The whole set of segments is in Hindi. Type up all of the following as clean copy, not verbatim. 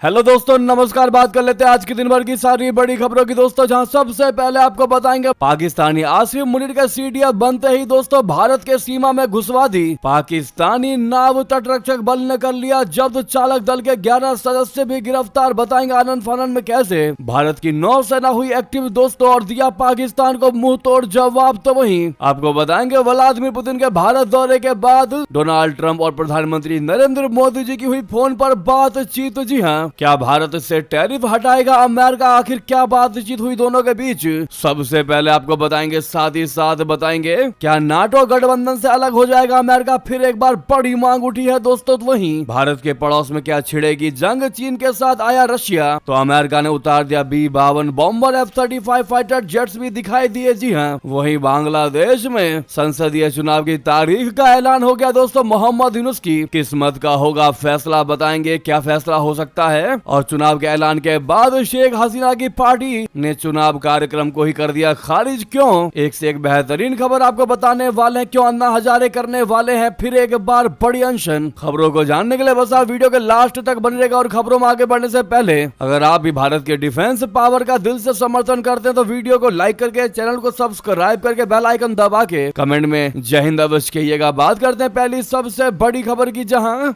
हेलो दोस्तों, नमस्कार। बात कर लेते हैं आज के दिन भर की सारी बड़ी खबरों की दोस्तों, जहां सबसे पहले आपको बताएंगे पाकिस्तानी आसिफ मुनीर के सीडीएफ बनते ही दोस्तों भारत के सीमा में घुसवा दी। पाकिस्तानी नाव तटरक्षक बल ने कर लिया जब्त, चालक दल के 11 सदस्य भी गिरफ्तार। बताएंगे आनंद फानन में कैसे भारत की नौसेना हुई एक्टिव दोस्तों और दिया पाकिस्तान को मुंह तोड़ जवाब। तो वहीं आपको बताएंगे व्लादिमीर पुतिन के भारत दौरे के बाद डोनाल्ड ट्रंप और प्रधानमंत्री नरेंद्र मोदी जी की हुई फोन पर बातचीत। जी हाँ, क्या भारत से टैरिफ हटाएगा अमेरिका? आखिर क्या बातचीत हुई दोनों के बीच, सबसे पहले आपको बताएंगे। साथ ही साथ बताएंगे क्या नाटो गठबंधन से अलग हो जाएगा अमेरिका? फिर एक बार बड़ी मांग उठी है दोस्तों। तो वहीं भारत के पड़ोस में क्या छिड़ेगी जंग? चीन के साथ आया रशिया, तो अमेरिका ने उतार दिया B-52 bomber, F-35 fighter jets भी दिखाई दिए। जी हाँ, वहीं बांग्लादेश में संसदीय चुनाव की तारीख का ऐलान हो गया दोस्तों। मोहम्मद यूनुस की किस्मत का होगा फैसला। बताएंगे क्या फैसला हो सकता है। और चुनाव के ऐलान के बाद शेख हसीना की पार्टी ने चुनाव कार्यक्रम को ही कर दिया खारिज। क्यों? एक से एक बेहतरीन खबर आपको बताने वाले हैं। क्यों अन्ना हजारे करने वाले हैं फिर एक बार बड़ी अनशन? खबरों को जानने के लिए बस आप वीडियो के लास्ट तक बने रहेगा। और खबरों में आगे बढ़ने से पहले अगर आप भी भारत के डिफेंस पावर का दिल से समर्थन करते हैं तो वीडियो को लाइक करके चैनल को सब्सक्राइब करके बेल आइकन दबा के कमेंट में जय हिंद अवश्य कहिएगा। बात करते हैं पहली सबसे बड़ी खबर की, जहां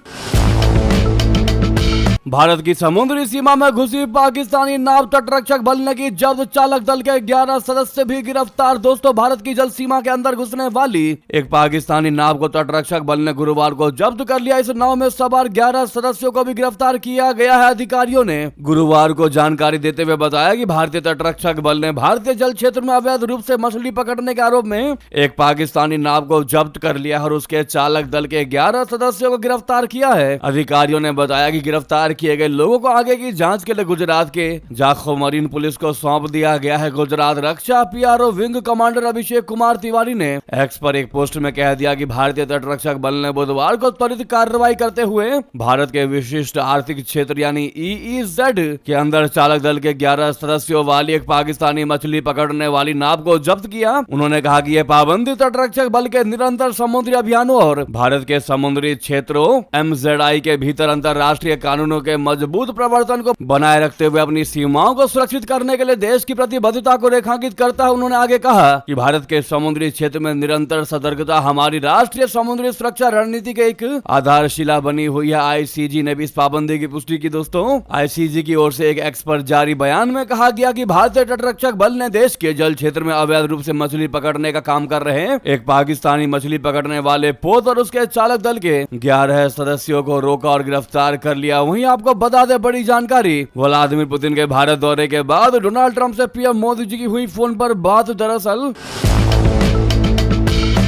भारत की समुद्री सीमा में घुसी पाकिस्तानी नाव तटरक्षक बल ने की जब्त, चालक दल के 11 सदस्य भी गिरफ्तार। दोस्तों भारत की जल सीमा के अंदर घुसने वाली एक पाकिस्तानी नाव को तटरक्षक बल ने गुरुवार को जब्त कर लिया। इस नाव में सवार 11 सदस्यों को भी गिरफ्तार किया गया है। अधिकारियों ने गुरुवार को जानकारी देते हुए बताया कि भारतीय तटरक्षक बल ने भारतीय जल क्षेत्र में अवैध रूप से मछली पकड़ने के आरोप में एक पाकिस्तानी नाव को जब्त कर लिया और उसके चालक दल के 11 सदस्यों को गिरफ्तार किया है। अधिकारियों ने बताया कि गिरफ्तार किए गए लोगों को आगे की जांच के लिए गुजरात के जाखो मरीन पुलिस को सौंप दिया गया है। गुजरात रक्षा PRO wing commander Abhishek Kumar Tiwari ने एक्स पर एक पोस्ट में कह दिया कि भारतीय तटरक्षक बल ने बुधवार को त्वरित कार्रवाई करते हुए भारत के विशिष्ट आर्थिक क्षेत्र यानी EEZ के अंदर चालक दल के 11 सदस्यों वाली एक पाकिस्तानी मछली पकड़ने वाली नाव को जब्त किया। उन्होंने कहा कि यह पाबंदी तटरक्षक बल के निरंतर समुद्री अभियानों और भारत के समुद्री क्षेत्रों MZI के भीतर अंतर्राष्ट्रीय कानूनों के मजबूत प्रवर्तन को बनाए रखते हुए अपनी सीमाओं को सुरक्षित करने के लिए देश की प्रतिबद्धता को रेखांकित करता है। उन्होंने आगे कहा कि भारत के समुद्री क्षेत्र में निरंतर सतर्कता हमारी राष्ट्रीय समुद्री सुरक्षा रणनीति के एक आधारशिला बनी हुई है। ICG ने भी इस पाबंदी की पुष्टि की। दोस्तों ICG की ओर से एक एक्स पर जारी बयान में कहा गया कि भारतीय तटरक्षक बल ने देश के जल क्षेत्र में अवैध रूप से मछली पकड़ने का काम कर रहे हैं एक पाकिस्तानी मछली पकड़ने वाले पोत और उसके चालक दल के 11 सदस्यों को रोका और गिरफ्तार कर लिया। वहीं आपको बता दे बड़ी जानकारी, व्लादिमीर पुतिन के भारत दौरे के बाद डोनाल्ड ट्रंप से PM मोदी जी की हुई फोन पर बात। दरअसल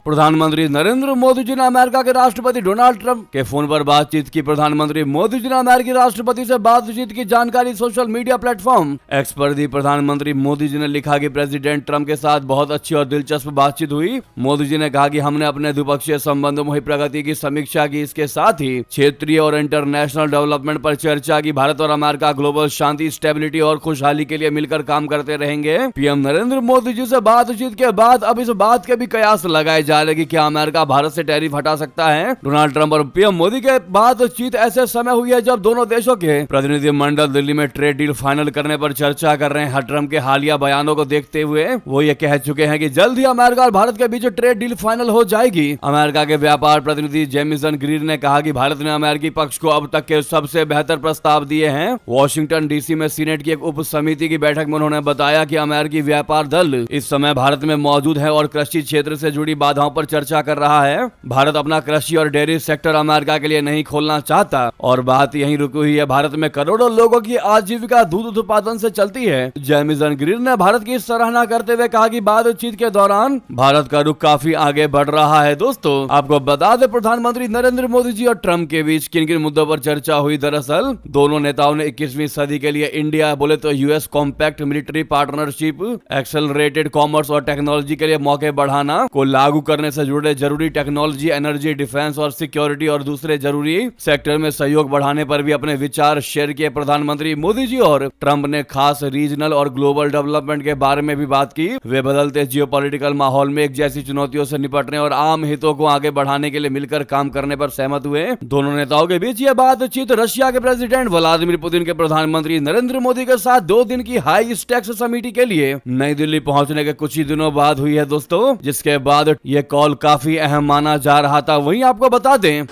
प्रधानमंत्री नरेंद्र मोदी जी ने अमेरिका के राष्ट्रपति डोनाल्ड ट्रंप के फोन पर बातचीत की। प्रधानमंत्री मोदी जी ने अमेरिकी राष्ट्रपति से बातचीत की जानकारी सोशल मीडिया प्लेटफॉर्म एक्स पर दी। प्रधानमंत्री मोदी जी ने लिखा कि प्रेसिडेंट ट्रंप के साथ बहुत अच्छी और दिलचस्प बातचीत हुई। मोदी जी ने कहा कि हमने अपने द्विपक्षीय संबंधों में हुई प्रगति की समीक्षा की। इसके साथ ही क्षेत्रीय और इंटरनेशनल डेवलपमेंट पर चर्चा की। भारत और अमेरिका ग्लोबल शांति, स्टेबिलिटी और खुशहाली के लिए मिलकर काम करते रहेंगे। PM नरेंद्र मोदी जी से बातचीत के बाद अब इस बात के भी कयास लगाए जा रहे कि क्या अमेरिका भारत से टैरिफ हटा सकता है। डोनाल्ड ट्रंप और PM मोदी के बातचीत ऐसे समय हुई है जब दोनों देशों के प्रतिनिधिमंडल दिल्ली में ट्रेड डील फाइनल करने पर चर्चा कर रहे हैं। ट्रंप के हालिया बयानों को देखते हुए वो ये कह चुके हैं कि जल्द ही अमेरिका और भारत के बीच ट्रेड डील फाइनल हो जाएगी। अमेरिका के व्यापार प्रतिनिधि जेमिसन ग्रीर ने कहा कि भारत ने अमेरिकी पक्ष को अब तक के सबसे बेहतर प्रस्ताव दिए हैं। वॉशिंगटन DC में सीनेट की एक उप समिति की बैठक में उन्होंने बताया कि अमेरिकी व्यापार दल इस समय भारत में मौजूद है और कृषि क्षेत्र से जुड़ी बाधाओं पर चर्चा कर रहा है। भारत अपना कृषि और डेयरी सेक्टर अमेरिका के लिए नहीं खोलना चाहता और बात यहीं रुकी हुई है। भारत में करोड़ों लोगों की आजीविका दूध उत्पादन से चलती है। जेमिसन ग्रीर ने भारत की सराहना करते हुए कहा कि बातचीत के दौरान भारत का रुख काफी आगे बढ़ रहा है। दोस्तों आपको बता दें प्रधानमंत्री नरेंद्र मोदी जी और ट्रंप के बीच किन किन मुद्दों पर चर्चा हुई। दरअसल दोनों नेताओं ने 21वीं सदी के लिए इंडिया बोले तो US compact military partnership, accelerated commerce और टेक्नोलॉजी के लिए मौके बढ़ाना को लागू करने से जुड़े जरूरी टेक्नोलॉजी, एनर्जी, डिफेंस और सिक्योरिटी और दूसरे जरूरी सेक्टर में सहयोग बढ़ाने पर भी अपने विचार शेयर किए प्रधानमंत्री मोदी जी। और ट्रंप ने खास रीजनल और ग्लोबल डेवलपमेंट के बारे में भी बात की। वे बदलते जियोपॉलिटिकल माहौल में एक जैसी चुनौतियों से निपटने और आम हितों को आगे बढ़ाने के लिए मिलकर काम करने पर सहमत हुए। दोनों नेताओं के बीच यह बातचीत रशिया के प्रेसिडेंट व्लादिमीर पुतिन के प्रधानमंत्री नरेंद्र मोदी के साथ 2 दिन की हाई स्टेक्स समिति के लिए नई दिल्ली पहुंचने के कुछ ही दिनों बाद हुई है दोस्तों, जिसके बाद यह कॉल काफी अहम माना जा रहा था। वहीं आपको बता दें,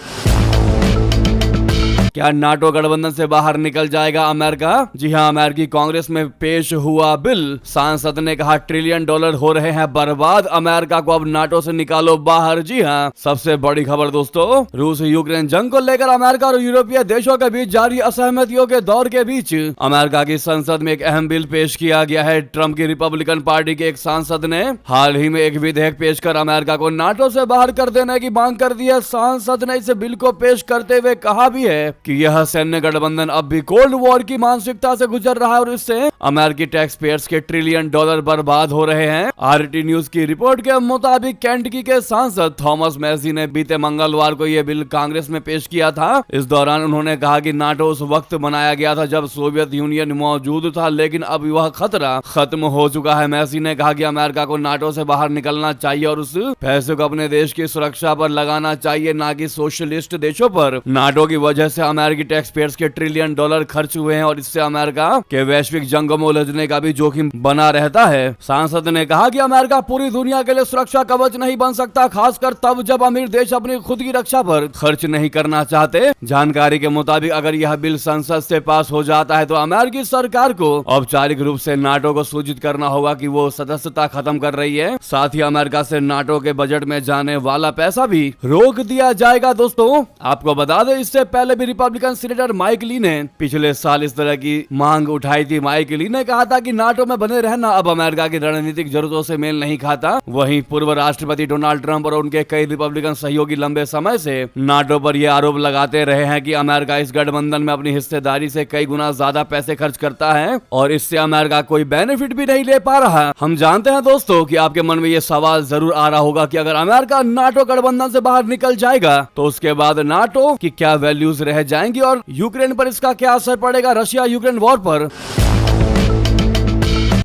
क्या नाटो गठबंधन से बाहर निकल जाएगा अमेरिका? जी हां, अमेरिकी कांग्रेस में पेश हुआ बिल। सांसद ने कहा $1 ट्रिलियन हो रहे हैं बर्बाद, अमेरिका को अब नाटो से निकालो बाहर। जी हां, सबसे बड़ी खबर दोस्तों, रूस यूक्रेन जंग को लेकर अमेरिका और यूरोपीय देशों के बीच जारी असहमतियों के दौर के बीच अमेरिका की संसद में एक अहम बिल पेश किया गया है। ट्रंप की रिपब्लिकन पार्टी के एक सांसद ने हाल ही में एक विधेयक पेश कर अमेरिका को नाटो से बाहर कर देने की मांग कर दी है। सांसद ने इस बिल को पेश करते हुए कहा भी है कि यह सैन्य गठबंधन अब भी कोल्ड वॉर की मानसिकता से गुजर रहा है और इससे अमेरिकी टैक्स पेयर्स के $1 ट्रिलियन बर्बाद हो रहे हैं। आरटी न्यूज की रिपोर्ट के मुताबिक केंटकी के सांसद थॉमस मैसी ने बीते मंगलवार को यह बिल कांग्रेस में पेश किया था। इस दौरान उन्होंने कहा कि नाटो उस वक्त बनाया गया था जब सोवियत यूनियन मौजूद था, लेकिन अब वह खतरा खत्म हो चुका है। मैसी ने कहा कि अमेरिका को नाटो से बाहर निकलना चाहिए और उस पैसे को अपने देश की सुरक्षा पर लगाना चाहिए, ना कि सोशलिस्ट देशों पर। नाटो की वजह से अमेरिकी टैक्स पेयर्स के $1 ट्रिलियन खर्च हुए हैं और इससे अमेरिका के वैश्विक जंगों में उलझने का भी जोखिम बना रहता है। सांसद ने कहा कि अमेरिका पूरी दुनिया के लिए सुरक्षा कवच नहीं बन सकता, खासकर तब जब अमीर देश अपनी खुद की रक्षा पर खर्च नहीं करना चाहते। जानकारी के मुताबिक अगर यह बिल संसद से पास हो जाता है तो अमेरिकी सरकार को औपचारिक रूप से नाटो को सूचित करना होगा कि वो सदस्यता खत्म कर रही है। साथ ही अमेरिका से नाटो के बजट में जाने वाला पैसा भी रोक दिया जाएगा। दोस्तों, आपको बता दें, इससे पहले भी रिपब्लिकन सीनेटर माइक ली ने पिछले साल इस तरह की मांग उठाई थी। माइक ली ने कहा था कि नाटो में बने रहना अब अमेरिका की रणनीतिक जरूरतों से मेल नहीं खाता। वहीं पूर्व राष्ट्रपति डोनाल्ड ट्रंप और उनके कई रिपब्लिकन सहयोगी लंबे समय से नाटो पर यह आरोप लगाते रहे हैं कि अमेरिका इस गठबंधन में अपनी हिस्सेदारी से कई गुना ज्यादा पैसे खर्च करता है और इससे अमेरिका कोई बेनिफिट भी नहीं ले पा रहा। हम जानते हैं दोस्तों कि आपके मन में यह सवाल जरूर आ रहा होगा कि अगर अमेरिका नाटो गठबंधन से बाहर निकल जाएगा तो उसके बाद नाटो की क्या वैल्यूज रह जाएंगी और यूक्रेन पर इसका क्या असर पड़ेगा, रशिया यूक्रेन वॉर पर।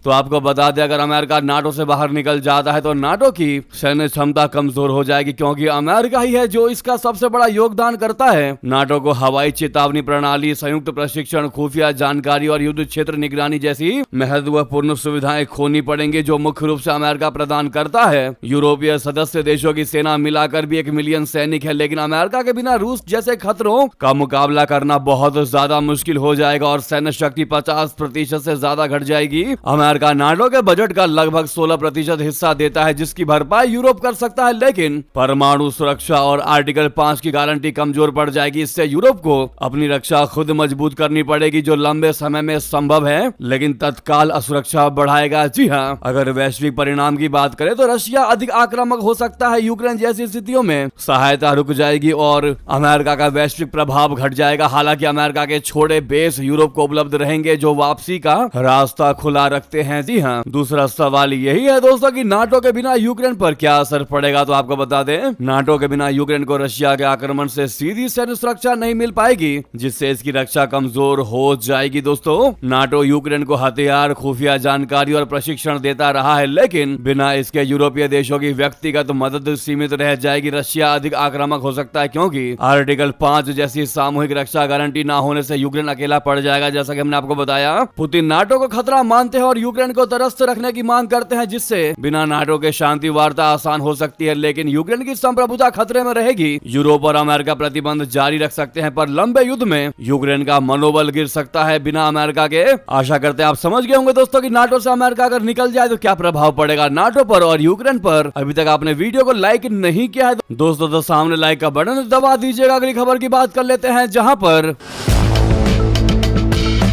तो आपको बता दें, अगर अमेरिका नाटो से बाहर निकल जाता है तो नाटो की सैन्य क्षमता कमजोर हो जाएगी, क्योंकि अमेरिका ही है जो इसका सबसे बड़ा योगदान करता है। नाटो को हवाई चेतावनी प्रणाली, संयुक्त प्रशिक्षण, खुफिया जानकारी और युद्ध क्षेत्र निगरानी जैसी महत्वपूर्ण सुविधाएं खोनी पड़ेंगी जो मुख्य रूप से अमेरिका प्रदान करता है। यूरोपीय सदस्य देशों की सेना मिलाकर भी 1 मिलियन सैनिक है, लेकिन अमेरिका के बिना रूस जैसे खतरों का मुकाबला करना बहुत ज्यादा मुश्किल हो जाएगा और सैन्य शक्ति 50% से ज्यादा घट जाएगी। अमेरिका नाटो के बजट का लगभग 16% हिस्सा देता है, जिसकी भरपाई यूरोप कर सकता है, लेकिन परमाणु सुरक्षा और आर्टिकल 5 की गारंटी कमजोर पड़ जाएगी। इससे यूरोप को अपनी रक्षा खुद मजबूत करनी पड़ेगी, जो लंबे समय में संभव है, लेकिन तत्काल असुरक्षा बढ़ाएगा। जी हाँ, अगर वैश्विक परिणाम की बात करें तो रशिया अधिक आक्रामक हो सकता है। यूक्रेन जैसी स्थितियों में सहायता रुक जाएगी और अमेरिका का वैश्विक प्रभाव घट जाएगा। हालांकि अमेरिका के छोड़े बेस यूरोप को उपलब्ध रहेंगे जो वापसी का रास्ता खुला रखते हैं। जी हाँ, दूसरा सवाल यही है दोस्तों कि नाटो के बिना यूक्रेन पर क्या असर पड़ेगा। तो आपको बता दें, नाटो के बिना यूक्रेन को रशिया के आक्रमण से सीधी सैन्य सुरक्षा नहीं मिल पाएगी, जिससे इसकी रक्षा कमजोर हो जाएगी। दोस्तों, नाटो यूक्रेन को हथियार, खुफिया जानकारी और प्रशिक्षण देता रहा है, लेकिन बिना इसके यूरोपीय देशों की व्यक्तिगत मदद सीमित रह जाएगी। रशिया अधिक आक्रामक हो सकता है क्योंकि आर्टिकल 5 जैसी सामूहिक रक्षा गारंटी ना होने से यूक्रेन अकेला पड़ जाएगा। जैसा कि हमने आपको बताया, पुतिन नाटो को खतरा मानते हैं और यूक्रेन को तरस्त रखने की मांग करते हैं, जिससे बिना नाटो के शांति वार्ता आसान हो सकती है, लेकिन यूक्रेन की संप्रभुता खतरे में रहेगी। यूरोप और अमेरिका प्रतिबंध जारी रख सकते हैं, पर लंबे युद्ध में यूक्रेन का मनोबल गिर सकता है बिना अमेरिका के। आशा करते हैं आप समझ गए होंगे दोस्तों कि नाटो से अमेरिका अगर निकल जाए तो क्या प्रभाव पड़ेगा नाटो पर और यूक्रेन पर। अभी तक आपने वीडियो को लाइक नहीं किया है दोस्तों तो सामने लाइक का बटन दबा दीजिएगा। अगली खबर की बात कर लेते हैं, जहां पर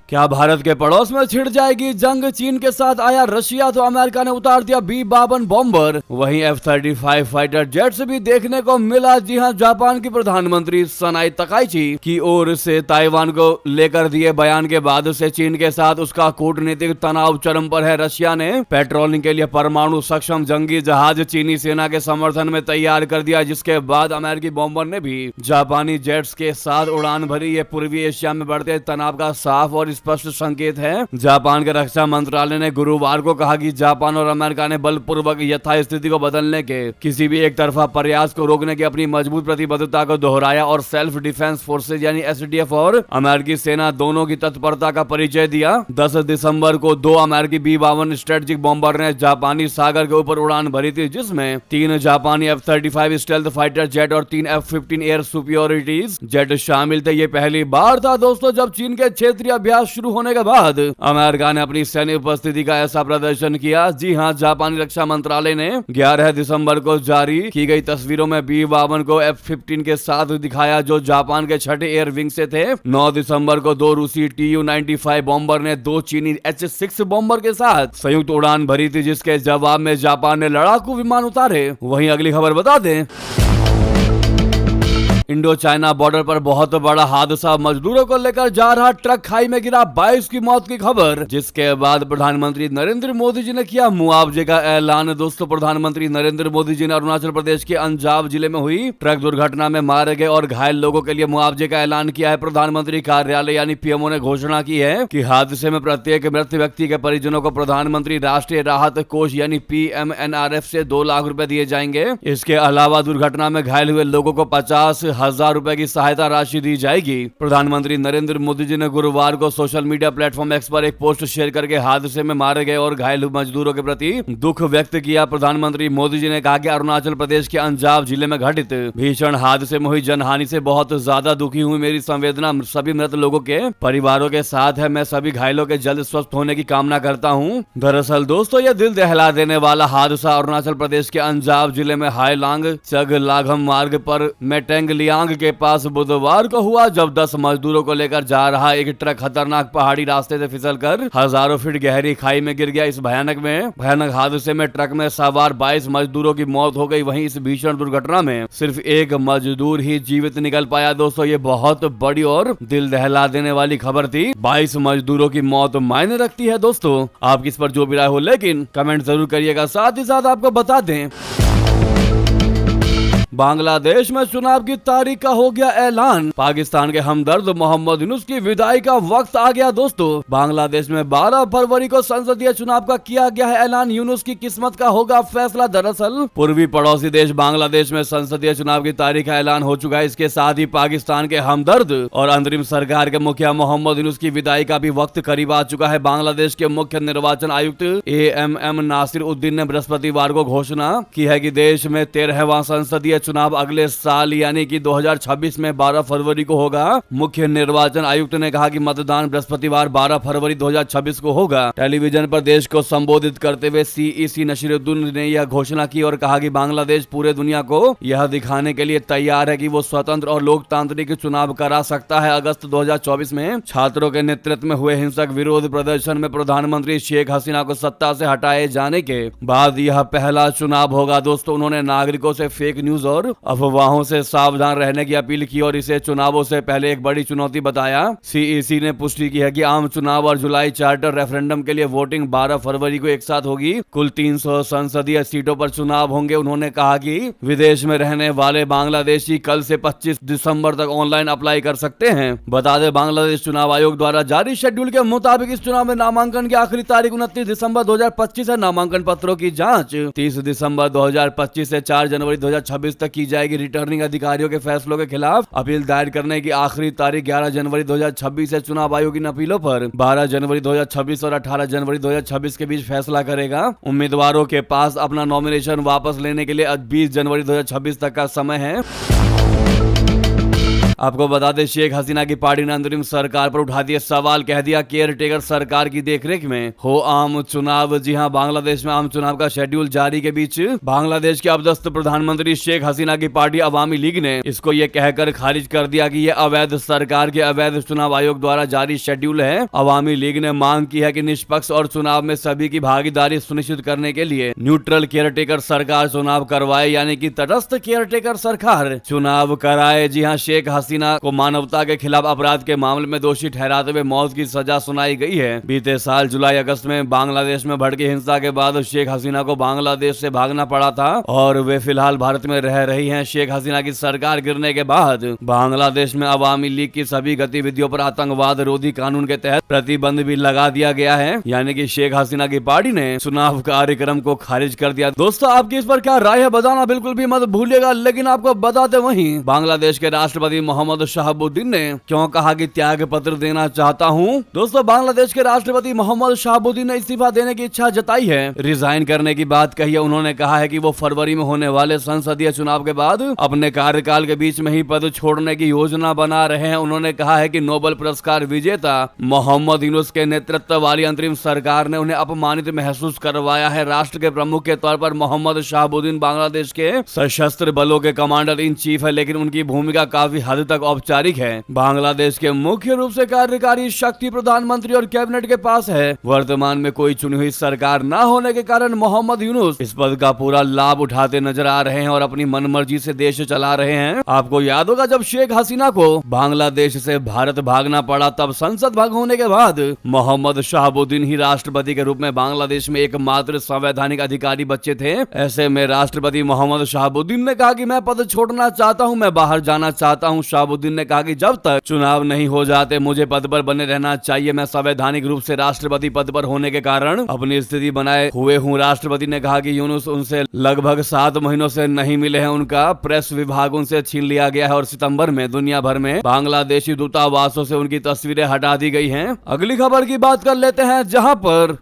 क्या भारत के पड़ोस में छिड़ जाएगी जंग? चीन के साथ आया रशिया तो अमेरिका ने उतार दिया B-52 बॉम्बर। वहीं F-35 फाइटर जेट्स भी देखने को मिला। जी हां, जापान की प्रधानमंत्री सनाई तकाइची की ओर से ताइवान को लेकर दिए बयान के बाद से चीन के साथ उसका कूटनीतिक तनाव चरम पर है। रशिया ने पेट्रोलिंग के लिए परमाणु सक्षम जंगी जहाज चीनी सेना के समर्थन में तैयार कर दिया, जिसके बाद अमेरिकी बॉम्बर ने भी जापानी जेट्स के साथ उड़ान भरी। ये पूर्वी एशिया में बढ़ते तनाव का साफ और स्पष्ट संकेत है। जापान के रक्षा मंत्रालय ने गुरुवार को कहा कि जापान और अमेरिका ने बलपूर्वक यथास्थिति को बदलने के किसी भी एक तरफा प्रयास को रोकने की अपनी मजबूत प्रतिबद्धता को दोहराया और सेल्फ डिफेंस फोर्सेज यानी SDF और अमेरिकी सेना दोनों की तत्परता का परिचय दिया। 10 दिसंबर को 2 अमेरिकी B-52 स्ट्रेटेजिक बॉम्बर ने जापानी सागर के ऊपर उड़ान भरी थी, जिसमें 3 जापानी F-35 स्टेल्थ फाइटर जेट और 3 F-15 एयर सुपीरियरिटीज जेट शामिल थे। ये पहली बार था दोस्तों जब चीन के क्षेत्रीय अभ्यास शुरू होने के बाद अमेरिका ने अपनी सैन्य उपस्थिति का ऐसा प्रदर्शन किया। जी हां, जापानी रक्षा मंत्रालय ने 11 दिसंबर को जारी की गई तस्वीरों में B-52 को F-15 के साथ दिखाया, जो जापान के छठे एयर विंग से थे। 9 दिसंबर को 2 रूसी Tu-95 बॉम्बर ने 2 चीनी H-6 बॉम्बर के साथ संयुक्त उड़ान भरी थी, जिसके जवाब में जापान ने लड़ाकू विमान उतारे। वहीं अगली खबर बता दें, इंडो चाइना बॉर्डर पर बहुत बड़ा हादसा, मजदूरों को लेकर जा रहा ट्रक खाई में गिरा, 22 की मौत की खबर। जिसके बाद प्रधानमंत्री नरेंद्र मोदी जी ने किया मुआवजे का ऐलान। दोस्तों, प्रधानमंत्री नरेंद्र मोदी जी ने अरुणाचल प्रदेश के अंजाव जिले में हुई ट्रक दुर्घटना में मारे गए और घायल लोगों के लिए मुआवजे का ऐलान किया है। प्रधानमंत्री कार्यालय यानी PMO ने घोषणा की है कि हादसे में प्रत्येक मृत व्यक्ति के परिजनों को प्रधानमंत्री राष्ट्रीय राहत कोष यानी PMNRF से 2 लाख रुपए दिए जाएंगे। इसके अलावा दुर्घटना में घायल हुए लोगों को 50,000 रुपए की सहायता राशि दी जाएगी। प्रधानमंत्री नरेंद्र मोदी जी ने गुरुवार को सोशल मीडिया प्लेटफॉर्म X पर एक पोस्ट शेयर करके हादसे में मारे गए और घायल मजदूरों के प्रति दुख व्यक्त किया। प्रधानमंत्री मोदी जी ने कहा कि अरुणाचल प्रदेश के अंजाव जिले में घटित भीषण हादसे में हुई जनहानि से बहुत ज्यादा दुखी हुई। मेरी संवेदना सभी मृत लोगों के परिवारों के साथ है। मैं सभी घायलों के जल्द स्वस्थ होने की कामना करता हूं। दरअसल दोस्तों, यह दिल दहला देने वाला हादसा अरुणाचल प्रदेश के अंजाव जिले में हाईलांग चगलाघम मार्ग पर मेटेंगलियांग के पास बुधवार को हुआ, जब 10 मजदूरों को लेकर जा रहा एक ट्रक खतरनाक पहाड़ी रास्ते से फिसलकर हजारों फीट गहरी खाई में गिर गया। इस भयानक हादसे में ट्रक में सवार 22 मजदूरों की मौत हो गई। वहीं इस भीषण दुर्घटना में सिर्फ एक मजदूर ही जीवित निकल पाया। दोस्तों, ये बहुत बड़ी और दिल दहला देने वाली खबर थी। 22 मजदूरों की मौत मायने रखती है। दोस्तों, आपकी इस पर जो भी राय हो, लेकिन कमेंट जरूर करिएगा। साथ ही साथ आपको बता दें, बांग्लादेश में चुनाव की तारीख का हो गया ऐलान। पाकिस्तान के हमदर्द मोहम्मद यूनुस की विदाई का वक्त आ गया। दोस्तों, बांग्लादेश में 12 फरवरी को संसदीय चुनाव का किया गया है ऐलान। यूनुस की किस्मत का होगा फैसला। दरअसल पूर्वी पड़ोसी देश बांग्लादेश में संसदीय चुनाव की तारीख का ऐलान हो चुका है। इसके साथ ही पाकिस्तान के हमदर्द और अंतरिम सरकार के मुखिया मोहम्मद यूनुस की विदाई का भी वक्त करीब आ चुका है। बांग्लादेश के मुख्य निर्वाचन आयुक्त AMM नासिर उद्दीन ने बृहस्पतिवार को घोषणा की है कि देश में 13वां संसदीय चुनाव अगले साल यानी कि 2026 में 12 फरवरी को होगा। मुख्य निर्वाचन आयुक्त ने कहा कि मतदान बृहस्पतिवार 12 फरवरी 2026 को होगा। टेलीविजन पर देश को संबोधित करते हुए CEC नसीरुद्दीन ने यह घोषणा की और कहा कि बांग्लादेश पूरे दुनिया को यह दिखाने के लिए तैयार है कि वो स्वतंत्र और लोकतांत्रिक चुनाव करा सकता है। अगस्त 2024 में छात्रों के नेतृत्व में हुए हिंसक विरोध प्रदर्शन में प्रधानमंत्री शेख हसीना को सत्ता से हटाए जाने के बाद यह पहला चुनाव होगा। दोस्तों, उन्होंने नागरिकों से फेक न्यूज और अफवाहों से सावधान रहने की अपील की और इसे चुनावों से पहले एक बड़ी चुनौती बताया। CEC ने पुष्टि की है कि आम चुनाव और जुलाई चार्टर रेफरेंडम के लिए वोटिंग 12 फरवरी को एक साथ होगी। कुल 300 संसदीय सीटों पर चुनाव होंगे। उन्होंने कहा कि विदेश में रहने वाले बांग्लादेशी कल से 25 दिसंबर तक ऑनलाइन अप्लाई कर सकते हैं। बता दें, बांग्लादेश चुनाव आयोग द्वारा जारी शेड्यूल के मुताबिक इस चुनाव में नामांकन की आखिरी तारीख 29 दिसंबर 2025 है। नामांकन पत्रों की जाँच 30 दिसंबर 2025 से 4 जनवरी 2026 तक की जाएगी। रिटर्निंग अधिकारियों के फैसलों के खिलाफ अपील दायर करने की आखिरी तारीख 11 जनवरी 2026 है। चुनाव आयोग इन अपीलों पर 12 जनवरी 2026 और 18 जनवरी 2026 के बीच फैसला करेगा। उम्मीदवारों के पास अपना नॉमिनेशन वापस लेने के लिए 20 जनवरी 2026 तक का समय है। आपको बता दें शेख हसीना की पार्टी ने अंतरिम सरकार पर उठा दिए सवाल, कह दिया केयर टेकर सरकार की देखरेख में हो आम चुनाव। जी हां, बांग्लादेश में आम चुनाव का शेड्यूल जारी के बीच बांग्लादेश के अब्दस्त प्रधानमंत्री शेख हसीना की पार्टी अवामी लीग ने इसको ये कहकर खारिज कर दिया कि ये अवैध सरकार के अवैध चुनाव आयोग द्वारा जारी शेड्यूल है। अवामी लीग ने मांग की है कि निष्पक्ष और चुनाव में सभी की भागीदारी सुनिश्चित करने के लिए न्यूट्रल केयर टेकर सरकार चुनाव करवाए, यानी कि तटस्थ केयर टेकर सरकार चुनाव कराए। जी हां, शेख हसीना को मानवता के खिलाफ अपराध के मामले में दोषी ठहराते हुए मौत की सजा सुनाई गई है। बीते साल जुलाई अगस्त में बांग्लादेश में भड़की हिंसा के बाद शेख हसीना को बांग्लादेश से भागना पड़ा था और वे फिलहाल भारत में रह रही हैं। शेख हसीना की सरकार गिरने के बाद बांग्लादेश में अवामी लीग की सभी गतिविधियों पर आतंकवाद रोधी कानून के तहत प्रतिबंध भी लगा दिया गया है, यानी कि शेख हसीना की पार्टी ने चुनाव कार्यक्रम को खारिज कर दिया। दोस्तों, आपकी इस पर क्या राय है बताना बिल्कुल भी मत भूलिएगा। लेकिन आपको बताते वहीं बांग्लादेश के राष्ट्रपति मोहम्मद शहाबुद्दीन ने क्यों कहा कि त्याग पत्र देना चाहता हूं। दोस्तों, बांग्लादेश के राष्ट्रपति मोहम्मद शहाबुद्दीन ने इस्तीफा देने की इच्छा जताई है, रिजाइन करने की बात कही है। उन्होंने कहा है कि वो फरवरी में होने वाले संसदीय चुनाव के बाद अपने कार्यकाल के बीच में ही पद छोड़ने की योजना बना रहे हैं। उन्होंने कहा है कि नोबेल पुरस्कार विजेता मोहम्मद यूनुस के नेतृत्व वाली अंतरिम सरकार ने उन्हें अपमानित महसूस करवाया है। राष्ट्र के प्रमुख के तौर पर मोहम्मद शहाबुद्दीन बांग्लादेश के सशस्त्र बलों के कमांडर इन चीफ है, लेकिन उनकी भूमिका काफी हद तक औपचारिक है। बांग्लादेश के मुख्य रूप से कार्यकारी शक्ति प्रधानमंत्री और कैबिनेट के पास है। वर्तमान में कोई चुनी हुई सरकार न होने के कारण मोहम्मद यूनुस इस पद का पूरा लाभ उठाते नजर आ रहे हैं और अपनी मनमर्जी से देश चला रहे हैं। आपको याद होगा जब शेख हसीना को बांग्लादेश से भारत भागना पड़ा, तब संसद भंग होने के बाद मोहम्मद शहाबुद्दीन ही राष्ट्रपति के रूप में बांग्लादेश में एकमात्र संवैधानिक अधिकारी बचे थे। ऐसे में राष्ट्रपति मोहम्मद शहाबुद्दीन ने कहा कि मैं पद छोड़ना चाहता हूं, मैं बाहर जाना चाहता हूं। शहाबुद्दीन ने कहा कि जब तक चुनाव नहीं हो जाते मुझे पद पर बने रहना चाहिए। मैं संवैधानिक रूप से राष्ट्रपति पद पर होने के कारण अपनी स्थिति बनाए हुए हूँ। राष्ट्रपति ने कहा कि यूनुस उनसे लगभग 7 महीनों से नहीं मिले हैं। उनका प्रेस विभाग उनसे छीन लिया गया है और सितंबर में दुनिया भर में बांग्लादेशी दूतावासों से उनकी तस्वीरें हटा दी गई हैं। अगली खबर की बात कर लेते हैं, जहां पर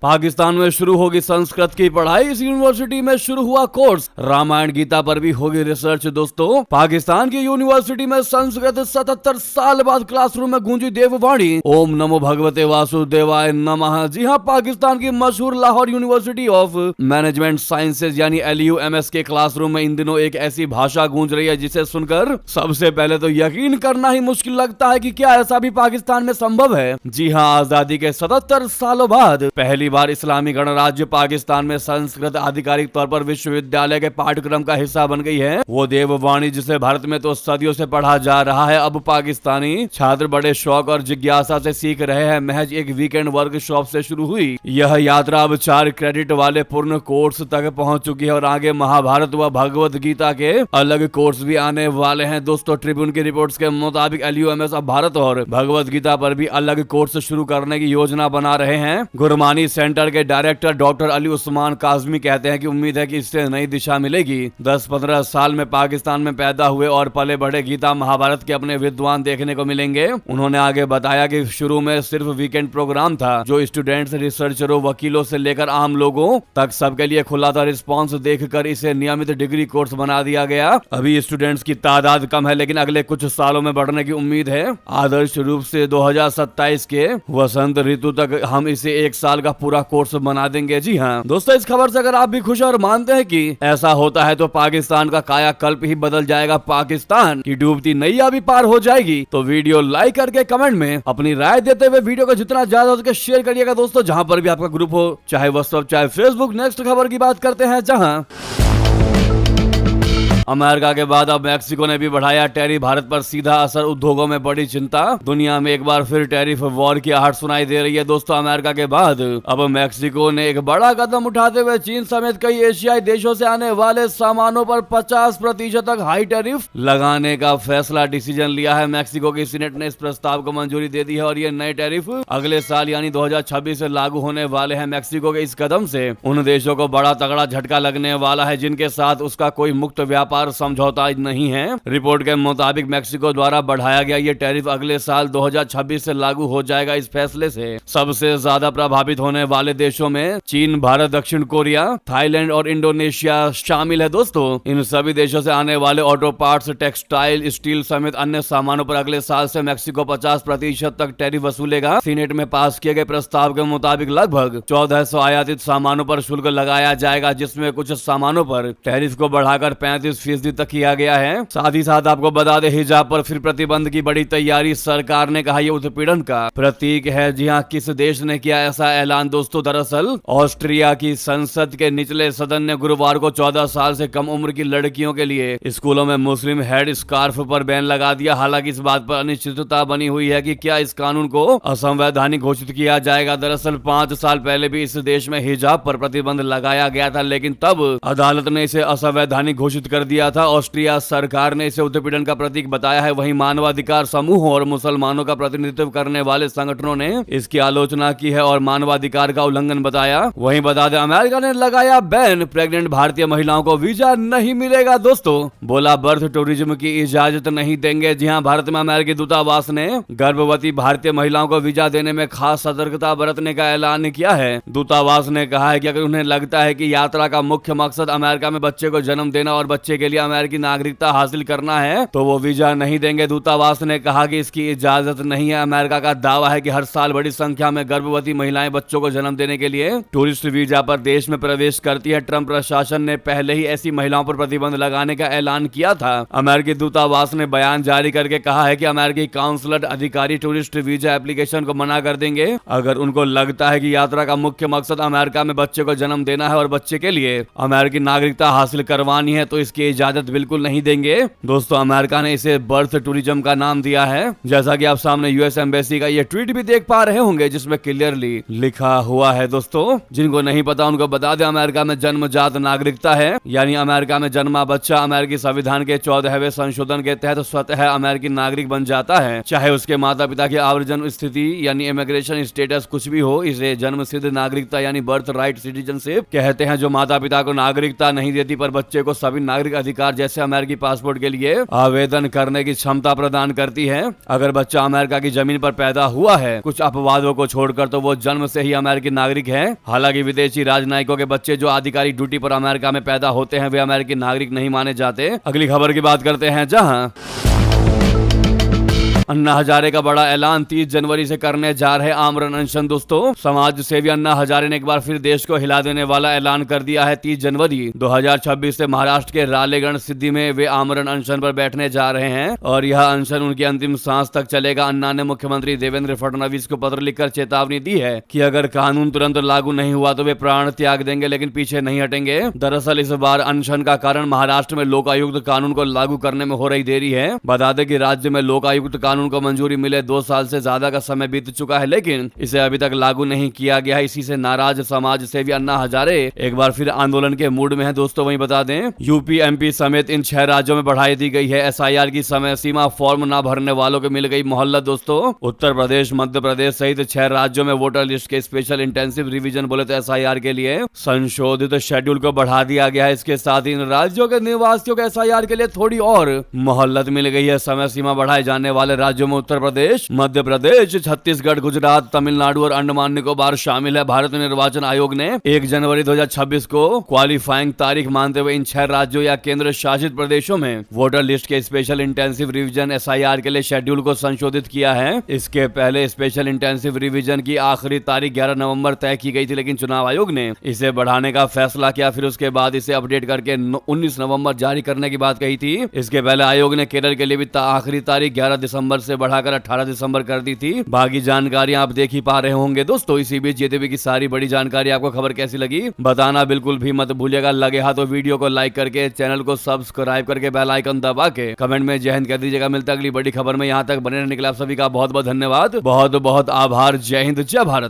पाकिस्तान में शुरू होगी संस्कृत की पढ़ाई। इस यूनिवर्सिटी में शुरू हुआ कोर्स रामायण गीता पर भी होगी रिसर्च। दोस्तों, पाकिस्तान की यूनिवर्सिटी में संस्कृत 77 साल बाद क्लासरूम में गूंजी देववाणी, ओम नमो भगवते वासुदेवाय नमः। जी हां, पाकिस्तान की मशहूर Lahore university of management sciences यानी LUMS के क्लासरूम में इन दिनों एक ऐसी भाषा गूंज रही है जिसे सुनकर सबसे पहले तो यकीन करना ही मुश्किल लगता है कि क्या ऐसा भी पाकिस्तान में संभव है। जी हां, आजादी के 77 सालों बाद पहली बार इस्लामी गणराज्य पाकिस्तान में संस्कृत आधिकारिक तौर पर विश्वविद्यालय के पाठ्यक्रम का हिस्सा बन गई है। वो देववाणी जिसे भारत में तो सदियों से पढ़ा जा रहा है, अब पाकिस्तानी छात्र बड़े शौक और जिज्ञासा से सीख रहे हैं। महज एक वीकेंड वर्कशॉप से शुरू हुई यह यात्रा अब 4 क्रेडिट वाले पूर्ण कोर्स तक पहुंच चुकी है और आगे महाभारत व भगवत गीता के अलग कोर्स भी आने वाले हैं। दोस्तों, ट्रिब्यून की रिपोर्ट्स के मुताबिक LUMS अब भारत और भगवत गीता पर भी अलग कोर्स शुरू करने की योजना बना रहे हैं। गुरमानी सेंटर के डायरेक्टर डॉक्टर अली उस्मान काजमी कहते हैं कि उम्मीद है कि इससे नई दिशा मिलेगी। 10-15 साल में पाकिस्तान में पैदा हुए और पले बढ़े गीता महाभारत के अपने विद्वान देखने को मिलेंगे। उन्होंने आगे बताया कि शुरू में सिर्फ वीकेंड प्रोग्राम था जो स्टूडेंट्स, रिसर्चरों, वकीलों से लेकर आम लोगों तक सबके लिए खुला था। रिस्पॉन्स देखकर इसे नियमित डिग्री कोर्स बना दिया गया। अभी स्टूडेंट्स की तादाद कम है लेकिन अगले कुछ सालों में बढ़ने की उम्मीद है। आदर्श रूप से 2027 के वसंत ऋतु तक हम इसे 1 साल का पूरा कोर्स बना देंगे। जी हाँ दोस्तों, इस खबर से अगर आप भी खुश और मानते हैं कि ऐसा होता है तो पाकिस्तान का कायाकल्प ही बदल जाएगा, पाकिस्तान की डूबती नैया भी पार हो जाएगी, तो वीडियो लाइक करके कमेंट में अपनी राय देते हुए वीडियो को जितना ज्यादा हो सके शेयर करिएगा। दोस्तों, जहां पर भी आपका ग्रुप हो, चाहे व्हाट्सएप चाहे फेसबुक। नेक्स्ट खबर की बात करते हैं, जहां अमेरिका के बाद अब मैक्सिको ने भी बढ़ाया टैरिफ। भारत पर सीधा असर, उद्योगों में बड़ी चिंता। दुनिया में एक बार फिर टैरिफ वॉर की आहट सुनाई दे रही है। दोस्तों, अमेरिका के बाद अब मैक्सिको ने एक बड़ा कदम उठाते हुए चीन समेत कई एशियाई देशों से आने वाले सामानों पर 50% तक हाई टैरिफ लगाने का फैसला डिसीजन लिया है। मैक्सिको की सीनेट ने इस प्रस्ताव को मंजूरी दे दी है और ये नए टैरिफ अगले साल यानी 2026 से लागू होने वाले हैं। मैक्सिको के इस कदम से उन देशों को बड़ा तगड़ा झटका लगने वाला है जिनके साथ उसका कोई मुक्त व्यापार व्यापार समझौता नहीं है। रिपोर्ट के मुताबिक मेक्सिको द्वारा बढ़ाया गया ये टैरिफ अगले साल 2026 से लागू हो जाएगा। इस फैसले से सबसे ज्यादा प्रभावित होने वाले देशों में चीन, भारत, दक्षिण कोरिया, थाईलैंड और इंडोनेशिया शामिल है। दोस्तों, इन सभी देशों से आने वाले ऑटो पार्ट्स, टेक्सटाइल, स्टील समेत अन्य सामानों पर अगले साल से मेक्सिको 50% तक टैरिफ वसूलेगा। सीनेट में पास किए गए प्रस्ताव के मुताबिक लगभग 1400 आयातित सामानों पर शुल्क लगाया जाएगा, जिसमें कुछ सामानों पर टैरिफ को बढ़ाकर 35% तक किया गया है। साथ ही साथ आपको बता दें, हिजाब पर फिर प्रतिबंध की बड़ी तैयारी। सरकार ने कहा यह उत्पीड़न का प्रतीक है। जी हाँ, किस देश ने किया ऐसा ऐलान? दोस्तों, दरअसल ऑस्ट्रिया की संसद के निचले सदन ने गुरुवार को 14 साल से कम उम्र की लड़कियों के लिए स्कूलों में मुस्लिम हेड स्कार्फ पर बैन लगा दिया। हालांकि इस बात पर अनिश्चितता बनी हुई है कि क्या इस कानून को असंवैधानिक घोषित किया जाएगा। दरअसल 5 साल पहले भी इस देश में हिजाब पर प्रतिबंध लगाया गया था, लेकिन तब अदालत ने इसे असंवैधानिक घोषित कर दिया था। ऑस्ट्रिया सरकार ने इसे उत्पीड़न का प्रतीक बताया है। वहीं मानवाधिकार समूहों और मुसलमानों का प्रतिनिधित्व करने वाले संगठनों ने इसकी आलोचना की है और मानवाधिकार का उल्लंघन बताया। वहीं बता दें, अमेरिका ने लगाया बैन, प्रेग्नेंट भारतीय महिलाओं को वीजा नहीं मिलेगा। दोस्तों, बोला बर्थ टूरिज्म की इजाजत नहीं देंगे। जी हां, भारत में अमेरिकी दूतावास ने गर्भवती भारतीय महिलाओं को वीजा देने में खास सतर्कता बरतने का ऐलान किया है। दूतावास ने कहा है कि अगर उन्हें लगता है कि यात्रा का मुख्य मकसद अमेरिका में बच्चे को जन्म देना और बच्चे के लिए अमेरिकी नागरिकता हासिल करना है, तो वो वीजा नहीं देंगे। दूतावास ने कहा कि इसकी इजाजत नहीं है। अमेरिका का दावा है कि हर साल बड़ी संख्या में गर्भवती महिलाएं बच्चों को जन्म देने के लिए टूरिस्ट वीजा पर देश में प्रवेश करती है। ट्रंप प्रशासन ने पहले ही ऐसी महिलाओं पर प्रतिबंध लगाने का ऐलान किया था। अमेरिकी दूतावास ने बयान जारी करके कहा है कि अमेरिकी काउंसलर अधिकारी टूरिस्ट वीजा एप्लीकेशन को मना कर देंगे अगर उनको लगता है कि यात्रा का मुख्य मकसद अमेरिका में बच्चे को जन्म देना है और बच्चे के लिए अमेरिकी नागरिकता हासिल करवानी है, तो इसकी इजाजत बिल्कुल नहीं देंगे। दोस्तों, अमेरिका ने इसे बर्थ टूरिज्म का नाम दिया है। जैसा कि आप सामने यूएस एम्बेसी का ये ट्वीट भी देख पा रहे होंगे, जिसमें क्लियरली लिखा हुआ है। दोस्तों, जिनको नहीं पता उनको बता दें, अमेरिका में जन्मजात नागरिकता है, यानी अमेरिका में जन्मा बच्चा अमेरिकी संविधान के 14वें संशोधन के तहत स्वतः अमेरिकी नागरिक बन जाता है, चाहे उसके माता पिता की आवर्जन स्थिति यानी इमिग्रेशन स्टेटस कुछ भी हो। इसे जन्म सिद्ध नागरिकता यानी बर्थ राइट सिटीजनशिप कहते हैं, जो माता पिता को नागरिकता नहीं देती पर बच्चे को सभी नागरिक अधिकार जैसे अमेरिकी पासपोर्ट के लिए आवेदन करने की क्षमता प्रदान करती है। अगर बच्चा अमेरिका की जमीन पर पैदा हुआ है, कुछ अपवादों को छोड़कर, तो वो जन्म से ही अमेरिकी नागरिक है। हालांकि विदेशी राजनयिकों के बच्चे जो आधिकारिक ड्यूटी पर अमेरिका में पैदा होते हैं, वे अमेरिकी नागरिक नहीं माने जाते। अगली खबर की बात करते हैं, जहां अन्ना हजारे का बड़ा ऐलान, 30 जनवरी से करने जा रहे आमरण अनशन। दोस्तों, समाज सेवी अन्ना हजारे ने एक बार फिर देश को हिला देने वाला ऐलान कर दिया है। 30 जनवरी 2026 से महाराष्ट्र के रालेगण सिद्धि में वे आमरण अनशन पर बैठने जा रहे हैं और यह अनशन उनकी अंतिम सांस तक चलेगा। अन्ना ने मुख्यमंत्री देवेंद्र फडणवीस को पत्र लिखकर चेतावनी दी है कि अगर कानून तुरंत लागू नहीं हुआ तो वे प्राण त्याग देंगे, लेकिन पीछे नहीं हटेंगे। दरअसल इस बार अनशन का कारण महाराष्ट्र में लोकायुक्त कानून को लागू करने में हो रही देरी है। बता दें कि राज्य में लोकायुक्त कानून को मंजूरी मिले 2 साल से ज्यादा का समय बीत चुका है, लेकिन इसे अभी तक लागू नहीं किया गया है। इसी से नाराज समाज सेवी अन्ना हजारे एक बार फिर आंदोलन के मूड में है। दोस्तों, वहीं बता दें, यूपी, एमपी समेत इन 6 राज्यों में बढ़ाई दी गई है एसआईआर की समय सीमा। फॉर्म न भरने वालों को मिल गई मोहल्लत। दोस्तों, उत्तर प्रदेश, मध्य प्रदेश सहित 6 राज्यों में वोटर लिस्ट के स्पेशल इंटेंसिव रिवीजन बोले तो एसआईआर के लिए संशोधित शेड्यूल को बढ़ा दिया गया है। इसके साथ ही इन राज्यों के निवासियों को एसआईआर के लिए थोड़ी और मोहल्लत मिल गई है। समय सीमा बढ़ाए जाने वाले राज्यों में उत्तर प्रदेश, मध्य प्रदेश, छत्तीसगढ़, गुजरात, तमिलनाडु और अंडमान निकोबार शामिल है। भारत निर्वाचन आयोग ने 1 जनवरी 2026 को क्वालिफाइंग तारीख मानते हुए इन 6 राज्यों या केंद्र शासित प्रदेशों में वोटर लिस्ट के स्पेशल इंटेंसिव रिवीजन एसआईआर के लिए शेड्यूल को संशोधित किया है। इसके पहले स्पेशल इंटेंसिव रिवीजन की आखिरी तारीख 11 नवंबर तय की गई थी, लेकिन चुनाव आयोग ने इसे बढ़ाने का फैसला किया। फिर उसके बाद इसे अपडेट करके 19 नवंबर जारी करने की बात कही थी। इसके पहले आयोग ने केरल के लिए भी आखिरी तारीख 11 दिसंबर से बढ़ाकर 18 दिसंबर कर दी थी। बाकी जानकारियां आप देख ही पा रहे होंगे। दोस्तों, इसी बीच ये की सारी बड़ी जानकारी आपको खबर कैसी लगी बताना बिल्कुल भी मत भूलिएगा। लगे हाथ तो वीडियो को लाइक करके, चैनल को सब्सक्राइब करके, बेल आइकन दबा के कमेंट में जय हिंद कह दीजिएगा। मिलता अगली बड़ी खबर में। यहाँ तक बने रहने के लिए आप सभी का बहुत बहुत धन्यवाद, बहुत बहुत आभार। जय हिंद, जय भारत।